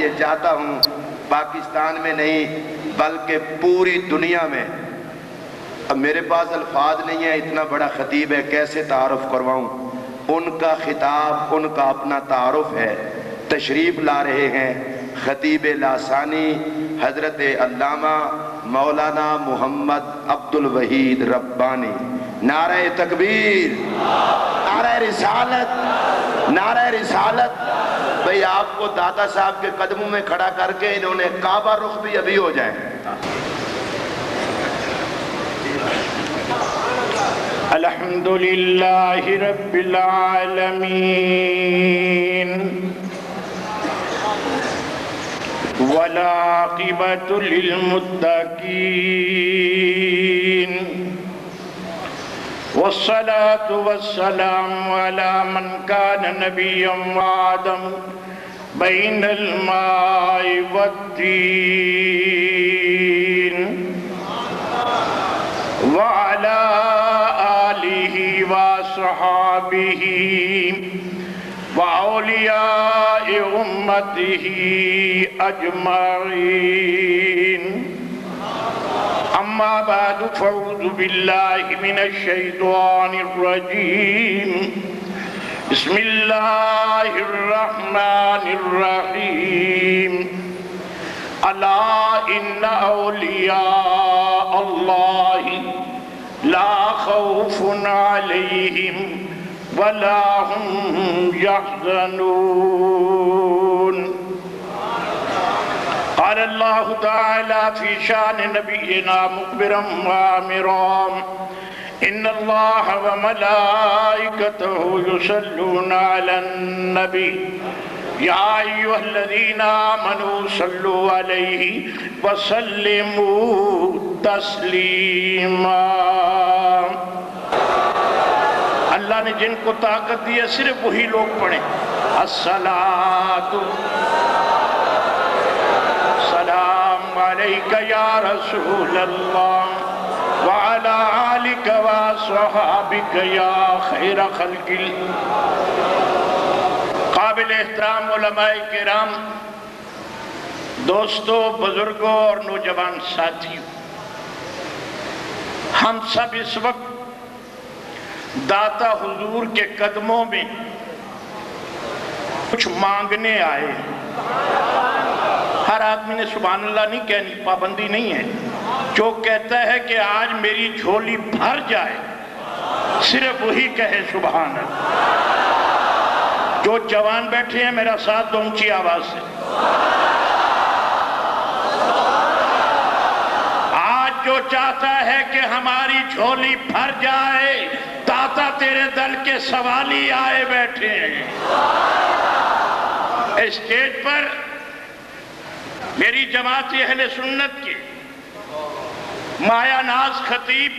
یہ چاہتا ہوں پاکستان میں نہیں بلکہ پوری دنیا میں، اب میرے پاس الفاظ نہیں ہے، اتنا بڑا خطیب ہے کیسے تعارف کرواؤں، ان کا خطاب، ان کا اپنا تعارف ہے۔ تشریف لا رہے ہیں خطیب لاسانی حضرت علامہ مولانا محمد عبد الوحید ربانی۔ نعرہ تکبیر، نعرہ رسالت، نعرہ رسالت۔ بھئی آپ کو داتا صاحب کے قدموں میں کھڑا کر کے انہوں نے کعبہ رخ بھی ابھی ہو جائیں۔ الحمدللہ رب العالمین والعاقبۃ للمتقین والصلاة والسلام علی من کان نبیا وآدم بین الماء والدین وعلى آلہ وصحابہ وأولیاء امتہ اجمعین۔ اما بعد فاعوذ باللہ من الشیطان الرجیم۔ بسم اللہ الرحمن الرحیم۔ الا ان اولیاء اللہ لا خوف علیہم ولا هم يحزنون۔ قال اللہ تعالی فی شان نبینا مخبرا وآمرا ان اللہ وملائکتہ یصلون علی النبی یا ایہا الذین آمنوا صلوا علیہ وسلموا تسلیما۔ اللہ نے جن کو طاقت دی ہے صرف وہی لوگ پڑھیں۔ الصلاۃ سلام علیک یا رسول اللہ وعلی آلک وصحابک یا خیر خلق اللہ۔ قابل احترام علماء کرام، دوستوں، بزرگوں اور نوجوان ساتھیوں، ہم سب اس وقت داتا حضور کے قدموں میں کچھ مانگنے آئے ہیں۔ ہر آدمی نے سبحان اللہ نہیں کہنی، پابندی نہیں ہے۔ جو کہتا ہے کہ آج میری جھولی بھر جائے صرف وہی کہے سبحان اللہ۔ جو جوان بیٹھے ہیں میرا ساتھ دو اونچی آواز سے۔ آج جو چاہتا ہے کہ ہماری جھولی بھر جائے، داتا تیرے دل کے سوالی آئے بیٹھے ہیں۔ اسٹیج پر میری جماعت اہل سنت کے مایا ناز خطیب،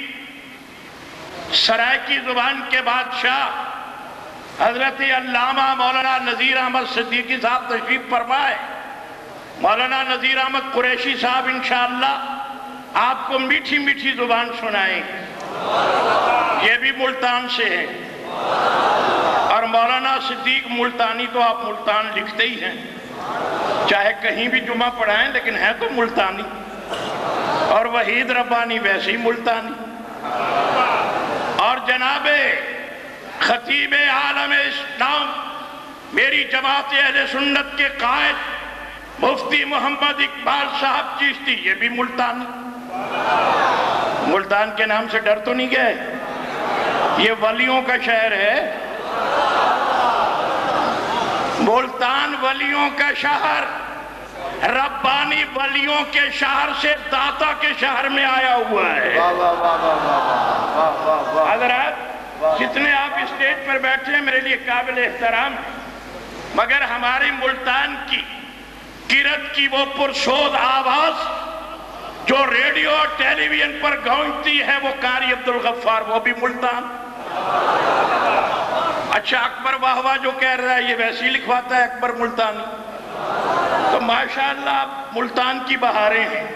سرائکی زبان کے بادشاہ حضرت علامہ مولانا نذیر احمد صدیقی صاحب تشریف فرمائے۔ مولانا نذیر احمد قریشی صاحب انشاءاللہ آپ کو میٹھی میٹھی زبان سنائیں گے۔ یہ بھی ملتان سے ہیں، اور مولانا صدیق ملتانی تو آپ ملتان لکھتے ہی ہیں، چاہے کہیں بھی جمعہ پڑھائیں لیکن ہے تو ملتانی، اور وحید ربانی ویسے ہی ملتانی۔ اور جناب خطیب عالم اسلام میری جماعت اہل سنت کے قائد مفتی محمد اقبال صاحب چشتی، یہ بھی ملتانی۔ ملتان کے نام سے ڈر تو نہیں گئے؟ یہ ولیوں کا شہر ہے، ملتان ولیوں کا شہر، ربانی ولیوں کے شہر سے داتا کے شہر میں آیا ہوا ہے۔ حضرات جتنے آپ اسٹیج پر بیٹھے ہیں میرے لیے قابل احترام، مگر ہماری ملتان کی کرت کی وہ پرشود آواز جو ریڈیو اور ٹیلی ویژن پر گونجتی ہے وہ قاری عبدالغفار، وہ بھی ملتان۔ اچھا اکبر واہوا جو کہہ رہا ہے یہ ویسے ہی لکھواتا ہے اکبر ملتانی۔ تو ماشاءاللہ ملتان کی بہاریں ہیں،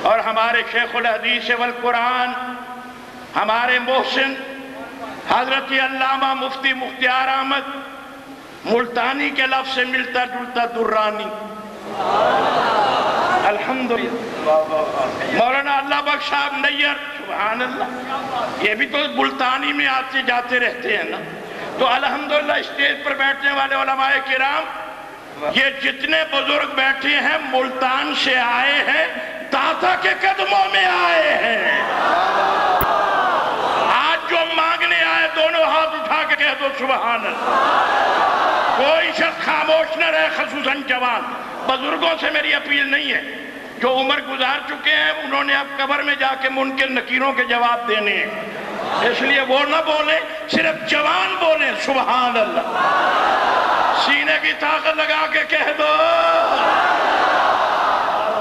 اور ہمارے شیخ الحدیث والقرآن ہمارے محسن حضرت علامہ مفتی مختار احمد ملتانی کے لفظ سے ملتا جلتا درانی، الحمدللہ۔ مولانا اللہ بخش صاحب نیئر، سبحان اللہ، یہ بھی تو ملتانی میں آتے جاتے رہتے ہیں نا۔ تو الحمدللہ اسٹیج پر بیٹھنے والے علماء کرام، یہ جتنے بزرگ بیٹھے ہیں ملتان سے آئے ہیں، داتا کے قدموں میں آئے ہیں۔ آج جو مانگنے آئے دونوں ہاتھ اٹھا کے کہہ دو سبحان اللہ۔ کوئی شخص خاموش نہ رہے، خصوصاً جوان۔ بزرگوں سے میری اپیل نہیں ہے، جو عمر گزار چکے ہیں انہوں نے اب قبر میں جا کے منکر نکیروں کے جواب دینے ہیں، اس لیے وہ نہ بولیں، صرف جوان بولیں سبحان اللہ۔ سینے کی طاقت لگا کے کہہ دو۔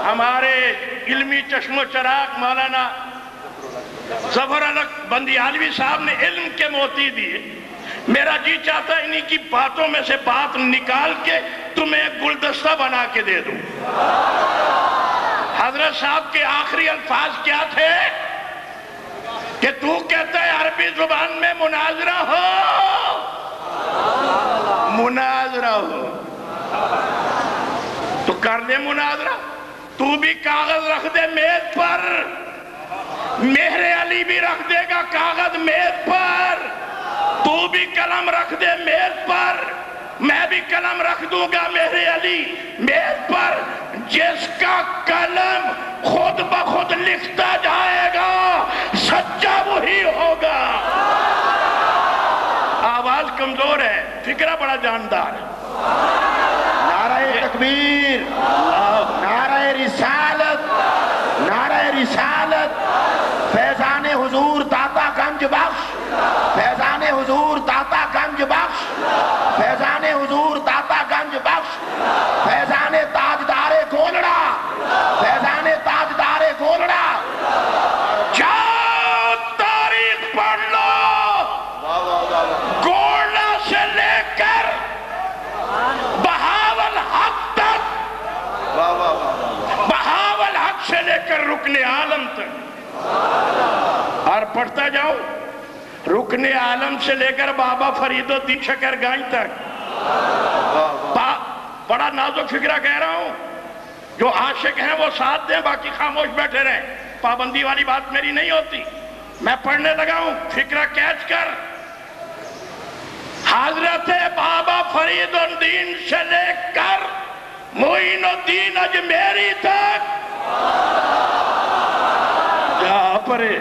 ہمارے علمی چشم و چراغ مولانا ظفر علق بندیالوی صاحب نے علم کے موتی دیے۔ میرا جی چاہتا ہے انہی کی باتوں میں سے بات نکال کے تمہیں ایک گلدستہ بنا کے دے دوں۔ حضرت صاحب کے آخری الفاظ کیا تھے کہ تو کہتا ہے عربی زبان میں مناظرہ ہو، مناظرہ ہو تو کر لے مناظرہ۔ تو بھی کاغذ رکھ دے میز پر، مہر علی بھی رکھ دے گا کاغذ میز پر، تو بھی قلم رکھ دے میز پر، میں بھی قلم رکھ دوں گا مہر علی میز پر۔ جس کا قلم خود بخود لکھتا جائے گا سچا وہی ہوگا۔ آواز کمزور ہے، فکرہ بڑا جاندار ہے۔ نعرہ تکبیر، نعرہ رسالت، نعرہ رسالت، فیضان حضور داتا گنج بخش، فیضان حضور داتا گنج بخش، فیضان حضور داتا گنج بخش، فیضان تاجدار گولڑا، فیضان تاجدار گولڑا۔ جاؤ تاریخ پڑھ لو، گولڑا سے لے کر بہاول حق تک، بہاول حق سے لے کر رکن عالم تک، اور پڑھتا جاؤ رکن عالم سے لے کر بابا فرید الدین شکرگائی تک۔ بڑا نازک فکرہ کہہ رہا ہوں، جو عاشق ہیں وہ ساتھ دیں، باقی خاموش بیٹھے رہیں۔ پابندی والی بات میری نہیں ہوتی، میں پڑھنے لگا ہوں، فکرہ کیچ کر۔ حضرت بابا فرید الدین سے لے کر معین الدین اجمیری تک، جہاں پرے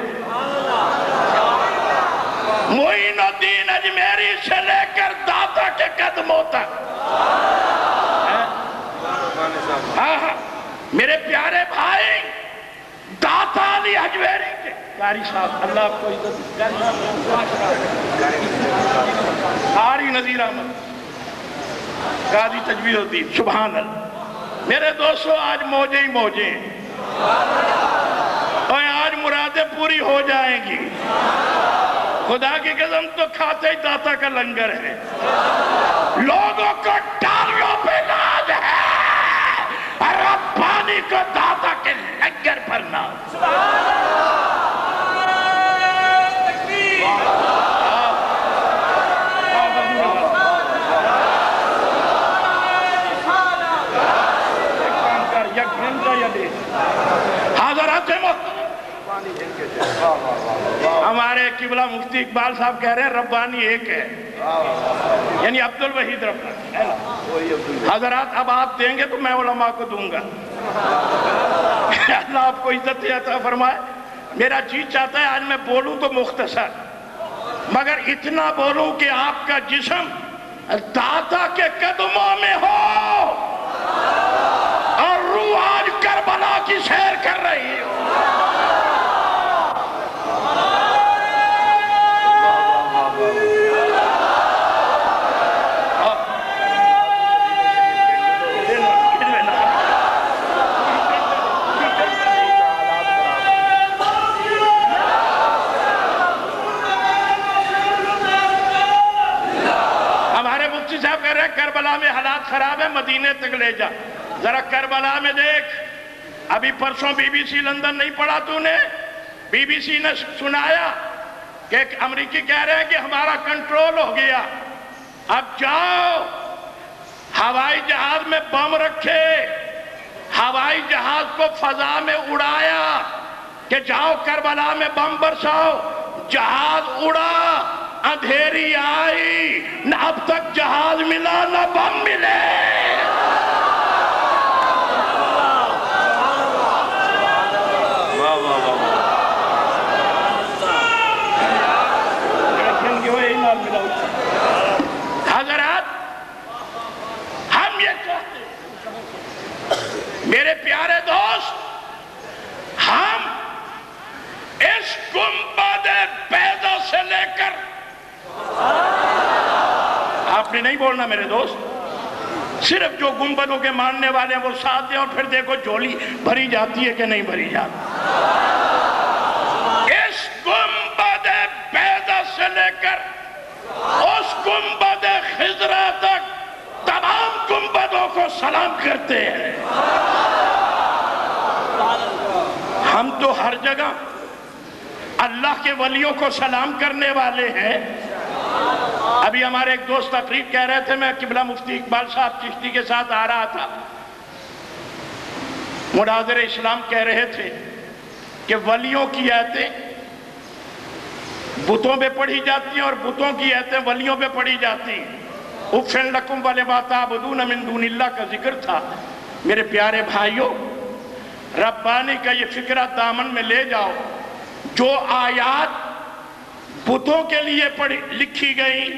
معین الدین اجمیری سے لے کر داتا کے قدموں تک۔ میرے پیارے بھائی، داتا علی اجمیری کے قاری صاحب، اللہ آپ کو عزت، قاری نذیر احمد، قاضی تجوید الدین، سبحان اللہ۔ میرے دوستو آج موجیں ہی موجیں ہیں، اور آج مرادیں پوری ہو جائیں گی۔ خدا کی قسم تو کھاتے ہی داتا کا لنگر ہے۔ لوگوں کو ڈالیوں پہ ناز ہے، اور ربانی کو داتا کے لنگر پر ناز۔ ہمارے قبلہ مفتی اقبال صاحب کہہ رہے ہیں ربانی ایک ہے، یعنی عبدالوحید ربانی۔ حضرات اب آپ دیں گے تو میں علماء کو دوں گا، اللہ آپ کو عزت عطا فرمائے۔ میرا جی چاہتا ہے آج میں بولوں تو مختصر، مگر اتنا بولوں کہ آپ کا جسم داتا کے قدموں میں ہو، اور روح آج کربلا کی سیر کر رہی ہو۔ کربلا میں حالات خراب ہے، مدینے تک لے جا، ذرا کربلا میں دیکھ۔ ابھی پرسوں بی بی سی لندن نہیں پڑھا تو نے؟ بی بی سی نے سنایا کہ ایک امریکی کہہ رہے ہیں کہ ہمارا کنٹرول ہو گیا، اب جاؤ ہوائی جہاز میں بم رکھے ہوائی جہاز کو فضا میں اڑایا کہ جاؤ کربلا میں بم برساؤ، جہاز اڑا، اندھیری آئی، نہ اب تک جہاز ملا نہ بم ملے۔ حضرات، ہم یہ چاہتے ہیں میرے پیارے دوست، ہم اس گنبد بیضا سے لے کر، آپ نے نہیں بولنا میرے دوست، صرف جو گنبدوں کے ماننے والے ہیں وہ ساتھ دیں، اور پھر دیکھو جھولی بھری جاتی ہے کہ نہیں بھری جاتی۔ اس گنبد بیضا سے لے کر اس گنبد خضرا تک تمام گنبدوں کو سلام کرتے ہیں۔ ہم تو ہر جگہ اللہ کے ولیوں کو سلام کرنے والے ہیں۔ ابھی ہمارے ایک دوست تقریر کہہ رہے تھے، میں قبلہ مفتی اقبال صاحب چشتی کے ساتھ آ رہا تھا، مناظر اسلام کہہ رہے تھے کہ ولیوں کی آیتیں بتوں پہ پڑھی جاتی ہیں اور بتوں کی آیتیں ولیوں پہ پڑھی جاتی ہیں۔ اُفٍ لَکُمْ وَلِمَا تَعْبُدُونَ مِن دُونِ اللَّهِ کا ذکر تھا۔ میرے پیارے بھائیوں، ربانی کا یہ فکرہ دامن میں لے جاؤ، جو آیات بتوں کے لیے لکھی گئی،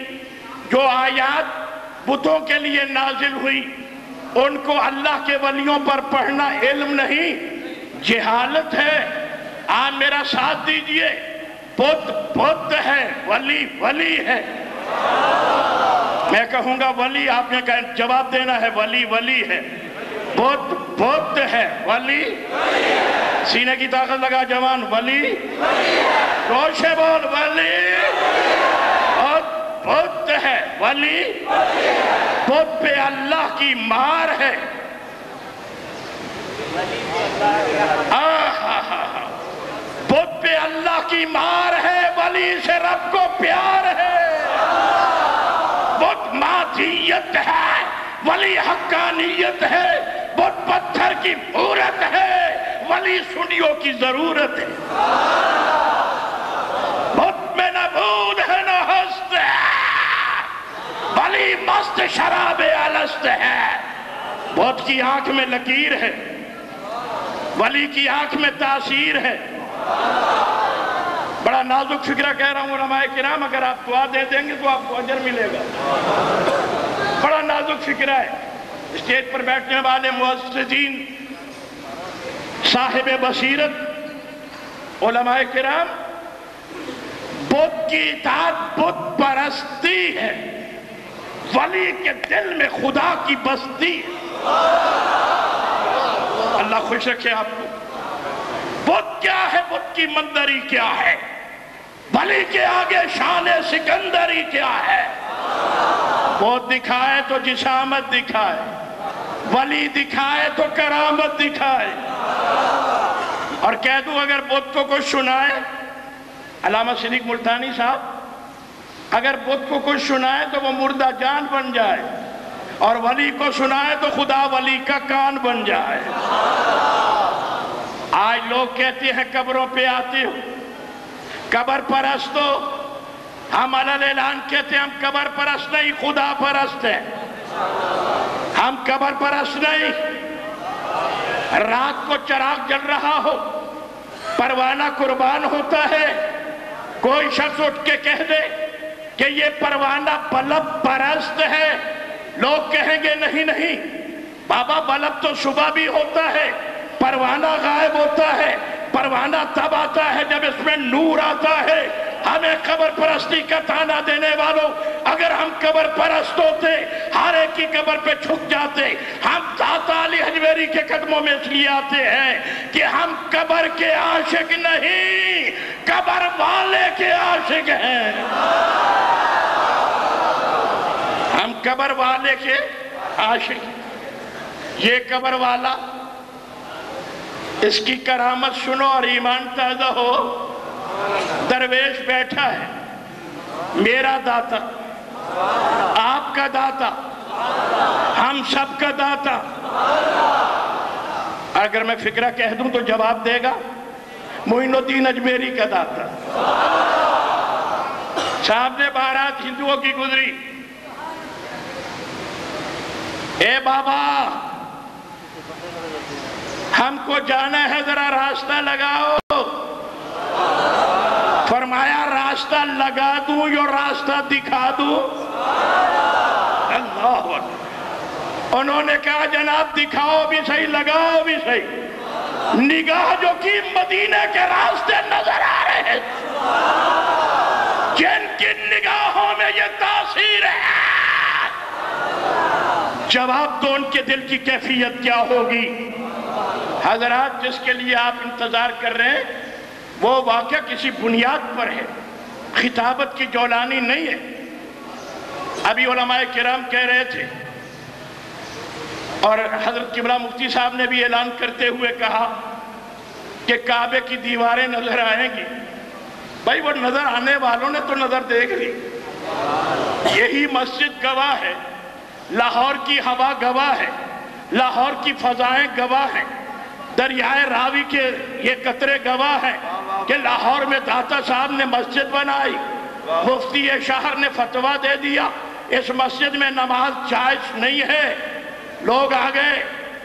جو آیات بتوں کے لیے نازل ہوئی، ان کو اللہ کے ولیوں پر پڑھنا علم نہیں، جہالت ہے۔ آپ میرا ساتھ دیجئے، بت بت ہے، ولی ولی ہے۔ میں کہوں گا ولی، آپ نے جواب دینا ہے ولی ولی ہے، بت بت ہے، ولی سینے کی طاقت لگا جوان، ولی روشے بول، ولی بت ہے، ولی بت پہ اللہ کی مار ہے۔ بت پہ اللہ کی مار ہے، ولی سے رب کو پیار ہے۔ بت مادیت ہے، ولی حقانیت ہے۔ بت پتھر کی مورت ہے، ولی سنیوں کی ضرورت ہے۔ بت میں نہ بود ہے نہ ہست ہے، ولی مست شراب الست ہے۔ بت کی آنکھ میں لکیر ہے، ولی کی آنکھ میں تاثیر ہے۔ بڑا نازک فکرہ کہہ رہا ہوں علماء کرام، اگر آپ دعا دے دیں گے تو آپ کو اجر ملے گا۔ بڑا نازک فکرہ ہے۔ اسٹیج پر بیٹھنے والے معززین، صاحب بصیرت علماء کرام، بت کی اطاعت بت پرستی ہے، ولی کے دل میں خدا کی بستی ہے۔ اللہ خوش رکھے آپ کو۔ بت کیا ہے، بت کی مندری کیا ہے، ولی کے آگے شان سکندری کیا ہے۔ بت دکھائے تو جسامت دکھائے، ولی دکھائے تو کرامت دکھائے۔ اور کہہ دوں اگر بت کو کچھ سنائے، علامہ صدیق ملتانی صاحب، اگر بت کو کچھ سنائے تو وہ مردہ جان بن جائے، اور ولی کو سنائے تو خدا ولی کا کان بن جائے۔ آج لوگ کہتے ہیں قبروں پہ آتے ہو، قبر پرست ہو۔ ہم علل اعلان کہتے ہیں ہم قبر پرست نہیں، خدا پرست ہیں۔ ہم قبر پرست نہیں۔ رات کو چراغ جل رہا ہو، پروانہ قربان ہوتا ہے، کوئی شخص اٹھ کے کہہ دے کہ یہ پروانہ بلب پرست ہے، لوگ کہیں گے نہیں نہیں بابا، بلب تو صبح بھی ہوتا ہے، پروانہ غائب ہوتا ہے۔ پروانہ تب آتا ہے جب اس میں نور آتا ہے۔ ہمیں قبر پرستی کا تانا دینے والوں، اگر ہم قبر پرست ہوتے، ہر ایک کی قبر پہ چھک جاتے۔ ہم داتا علی حجویری کے قدموں میں اس لیے آتے ہیں کہ ہم قبر کے عاشق نہیں، قبر والے کے عاشق ہیں۔ ہم قبر والے کے عاشق۔ یہ قبر والا، اس کی کرامت سنو اور ایمان تازہ ہو۔ درویش بیٹھا ہے، میرا داتا، آپ کا داتا، ہم سب کا داتا، اگر میں فکرہ کہہ دوں تو جواب دے گا معین الدین اجمیری کا داتا صاحب نے بارات ہندوؤں کی گزری اے بابا ہم کو جانا ہے ذرا راستہ لگاؤ فرمایا راستہ لگا دوں یا راستہ دکھا دوں اللہ اکبر انہوں نے کہا جناب دکھاؤ بھی صحیح لگاؤ بھی صحیح نگاہ جو کی مدینہ کے راستے نظر آ رہے ہیں جن کی نگاہوں میں یہ تاثیر ہے جواب دو ان کے دل کی کیفیت کیا ہوگی حضرات جس کے لیے آپ انتظار کر رہے ہیں وہ واقعہ کسی بنیاد پر ہے خطابت کی جولانی نہیں ہے ابھی علماء کرام کہہ رہے تھے اور حضرت قبلہ مفتی صاحب نے بھی اعلان کرتے ہوئے کہا کہ کعبے کی دیواریں نظر آئیں گی بھائی وہ نظر آنے والوں نے تو نظر دیکھ لی یہی مسجد گواہ ہے لاہور کی ہوا گواہ ہے لاہور کی فضائیں گواہ ہیں دریائے راوی کے یہ قطرے گواہ ہیں کہ لاہور میں داتا صاحب نے مسجد بنائی مفتی شہر نے فتویٰ دے دیا اس مسجد میں نماز جائز نہیں ہے لوگ آ گئے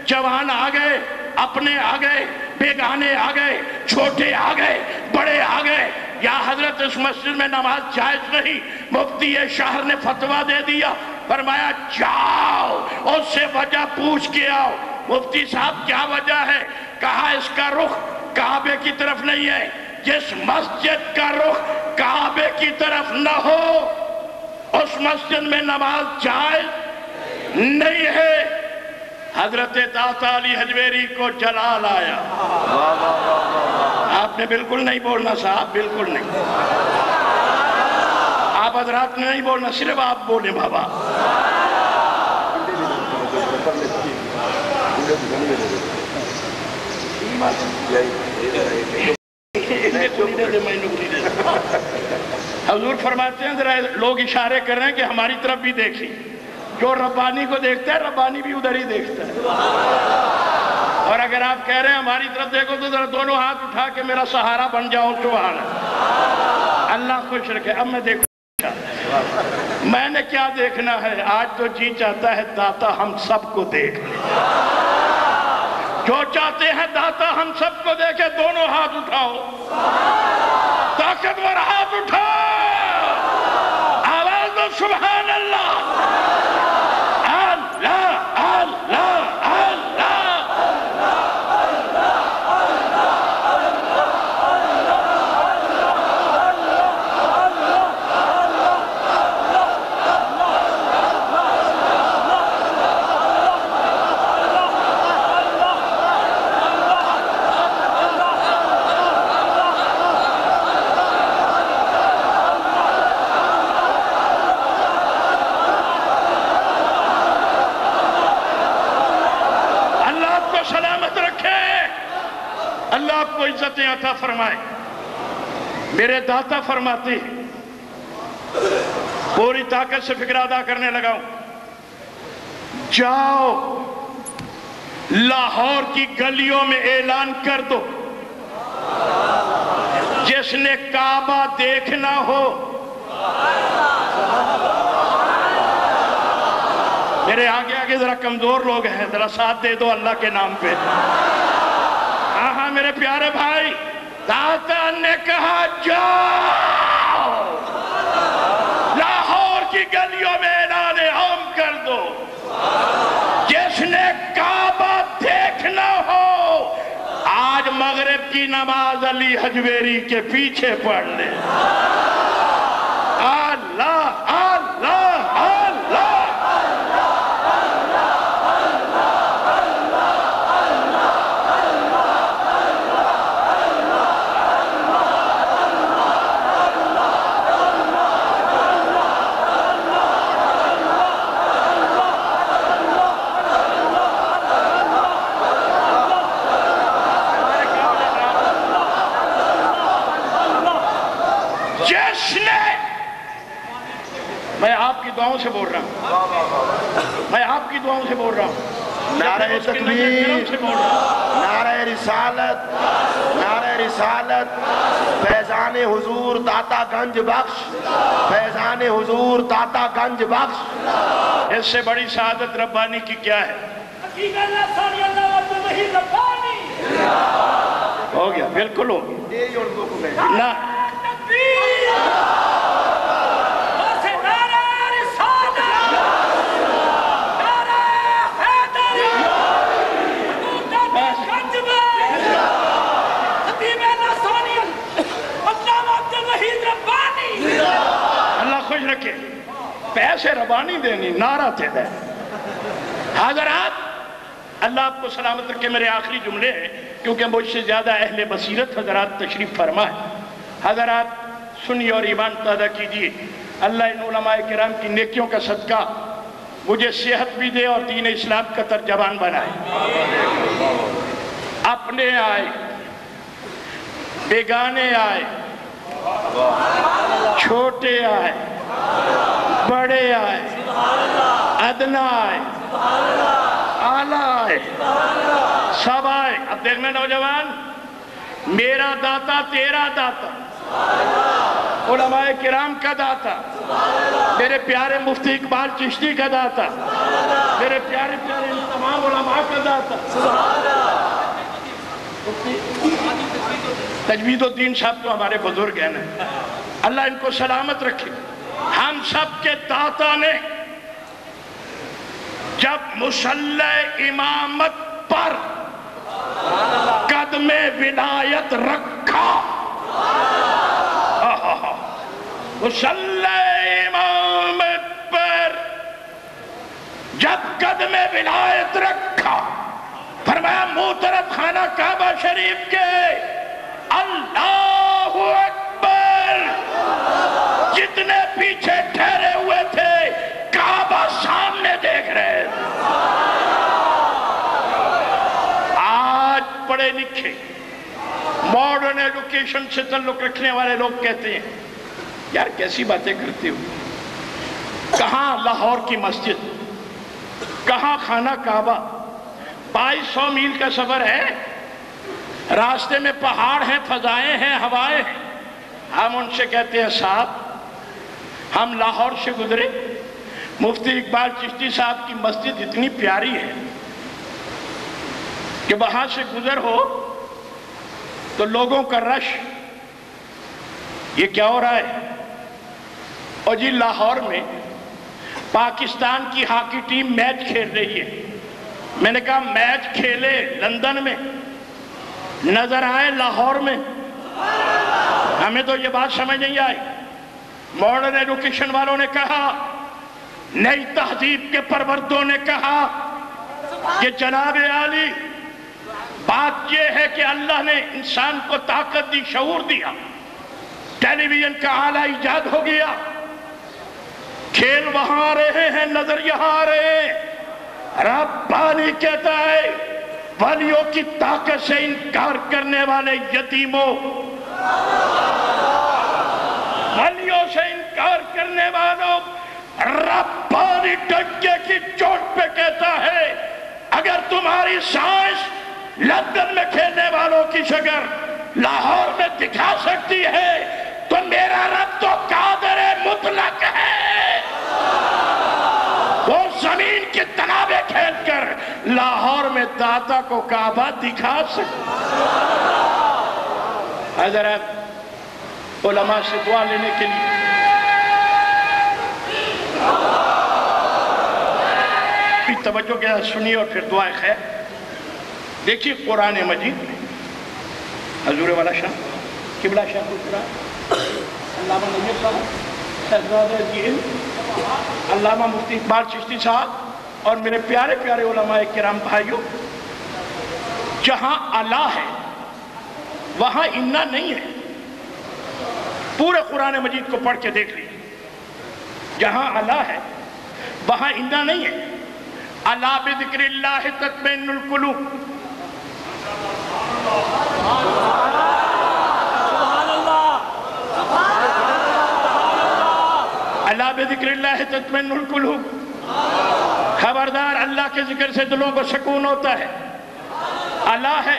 جوان آ گئے اپنے آ گئے بیگانے آ گئے چھوٹے آ گئے بڑے آ گئے یا حضرت اس مسجد میں نماز جائز نہیں مفتی شہر نے فتویٰ دے دیا فرمایا جاؤ اس سے وجہ پوچھ کے آؤ مفتی صاحب کیا وجہ ہے کہا اس کا رخ کعبے کی طرف نہیں ہے جس مسجد کا رخ کعبے کی طرف نہ ہو اس مسجد میں نماز جائز نہیں ہے حضرت داتا علی حجویری کو جلال آیا آپ نے بالکل نہیں بولنا صاحب بالکل نہیں آپ حضرات نے نہیں بولنا صرف آپ بولیں بابا حضور فرماتے ہیں ذرا لوگ اشارے کر رہے ہیں کہ ہماری طرف بھی دیکھیں جو ربانی کو دیکھتا ہے ربانی بھی ادھر ہی دیکھتا ہے اور اگر آپ کہہ رہے ہیں ہماری طرف دیکھو تو ذرا دونوں ہاتھ اٹھا کے میرا سہارا بن جاؤ سبحان اللہ اللہ خوش رکھے اب میں دیکھوں میں نے کیا دیکھنا ہے آج تو جی چاہتا ہے داتا ہم سب کو دیکھ لیں جو چاہتے ہیں داتا ہم سب کو دیکھے دونوں ہاتھ اٹھاؤ طاقتور ہاتھ اٹھاؤ آواز دو سبحان اللہ اللہ اللہ اللہ کو عزتیں عطا فرمائے میرے داتا فرماتے ہیں پوری طاقت سے فکر ادا کرنے لگا ہوں جاؤ لاہور کی گلیوں میں اعلان کر دو جس نے کعبہ دیکھنا ہو میرے آگے آگے ذرا کمزور لوگ ہیں ذرا ساتھ دے دو اللہ کے نام پہ ہاں میرے پیارے بھائی داتا نے کہا جاؤ لاہور کی گلیوں میں اعلان عام کر دو جس نے کعبہ دیکھنا ہو آج مغرب کی نماز علی حجویری کے پیچھے پڑھ لے اللہ اللہ اللہ میں آپ کی دعاؤں سے بول رہا ہوں میں آپ کی دعاؤں سے بول رہا ہوں نعرہ تکبیر رسالت، نعرہ رسالت، فیضان حضور داتا گنج بخش، فیضان حضور داتا گنج بخش۔ اس سے بڑی سعادت ربانی کی کیا ہے؟ ہو گیا، بالکل ہو گیا نا۔ اللہ خوش رکھے، پیسے ربانی دینی نعرہ تھے دے۔ حضرات اللہ آپ کو سلامت رکھے، میرے آخری جملے ہیں کیونکہ مجھ سے زیادہ اہل بصیرت حضرات تشریف فرما ہے۔ حضرات سنیے اور ایمان تازہ کیجئے، اللہ ان علماء کرام کی نیکیوں کا صدقہ مجھے صحت بھی دے اور دین اسلام کا ترجمان بنائے۔ اپنے آئے، بیگانے آئے، چھوٹے آئے، بڑے آئے، ادنا آئے، اعلیٰ آئے، سب آئے۔ اب دیکھنا نوجوان، میرا داتا تیرا داتا، علماء کرام کا داتا، میرے پیارے مفتی اقبال چشتی کا داتا، میرے پیارے پیارے تمام علماء کا داتا، تجوید الدین صاحب تو ہمارے بزرگ ہیں نا، اللہ ان کو سلامت رکھے۔ ہم سب کے داتا نے جب مصلی امامت پر قدم ولایت رکھا، مصلی امامت پر جب قدم ولایت رکھا، فرمایا منہ طرف خانہ کعبہ شریف کے، اللہ اکبر۔ جتنے پیچھے ٹھہرے ہوئے تھے کعبہ سامنے دیکھ رہے تھے۔ آج پڑھے لکھے ماڈرن ایڈوکیشن سے تعلق رکھنے والے لوگ کہتے ہیں یار کیسی باتیں کرتے ہو، کہاں لاہور کی مسجد، کہاں خانہ کعبہ، 2200 میل کا سفر ہے، راستے میں پہاڑ ہیں، فضائیں ہیں، ہوائیں ہیں۔ ہم ان سے کہتے ہیں صاحب ہم لاہور سے گزرے، مفتی اقبال چشتی صاحب کی مسجد اتنی پیاری ہے کہ وہاں سے گزر ہو تو لوگوں کا رش، یہ کیا ہو رہا ہے؟ اور جی لاہور میں پاکستان کی ہاکی ٹیم میچ کھیل رہی ہے۔ میں نے کہا میچ کھیلے لندن میں، نظر آئے لاہور میں، ہمیں تو یہ بات سمجھ نہیں آئی۔ ماڈرن ایڈوکیشن والوں نے کہا، نئی تہذیب کے پروردوں نے کہا کہ جناب عالی بات یہ ہے کہ اللہ نے انسان کو طاقت دی، شعور دیا، ٹیلی ویژن کا آلہ ایجاد ہو گیا، کھیل وہاں آ رہے ہیں، نظر یہاں آ رہے ہیں۔ ربانی کہتا ہے ولیوں کی طاقت سے انکار کرنے والے یتیموں، ولیوں سے انکار کرنے والوں، ربانی ڈنکے کی چوٹ پہ کہتا ہے اگر تمہاری سائنس لندن میں کھیلنے والوں کی شکل لاہور میں دکھا سکتی ہے تو میرا رب تو قادر مطلق ہے، وہ زمین کی تنابیں کھیل کر لاہور میں داتا کو کعبہ دکھا سکتا۔ حضرات علماء سے دعا لینے کے لیے توجہ کے ساتھ سنیے اور پھر دعائے خیر۔ دیکھیے قرآن مجید میں حضور والا شاہ قبلہ شاہ القرآن علامہ نیر صاحب شہزادہ علم علامہ مفتی اقبال چشتی صاحب اور میرے پیارے پیارے علماء کرام بھائیوں، جہاں اللہ ہے وہاں انا نہیں ہے۔ پورے قرآن مجید کو پڑھ کے دیکھ لیجیے، جہاں اللہ ہے وہاں انا نہیں ہے۔ الا بذکر اللہ تطمئن القلوب، الا بذکر اللہ تطمئن القلوب، خبردار اللہ کے ذکر سے دلوں کو سکون ہوتا ہے۔ اللہ ہے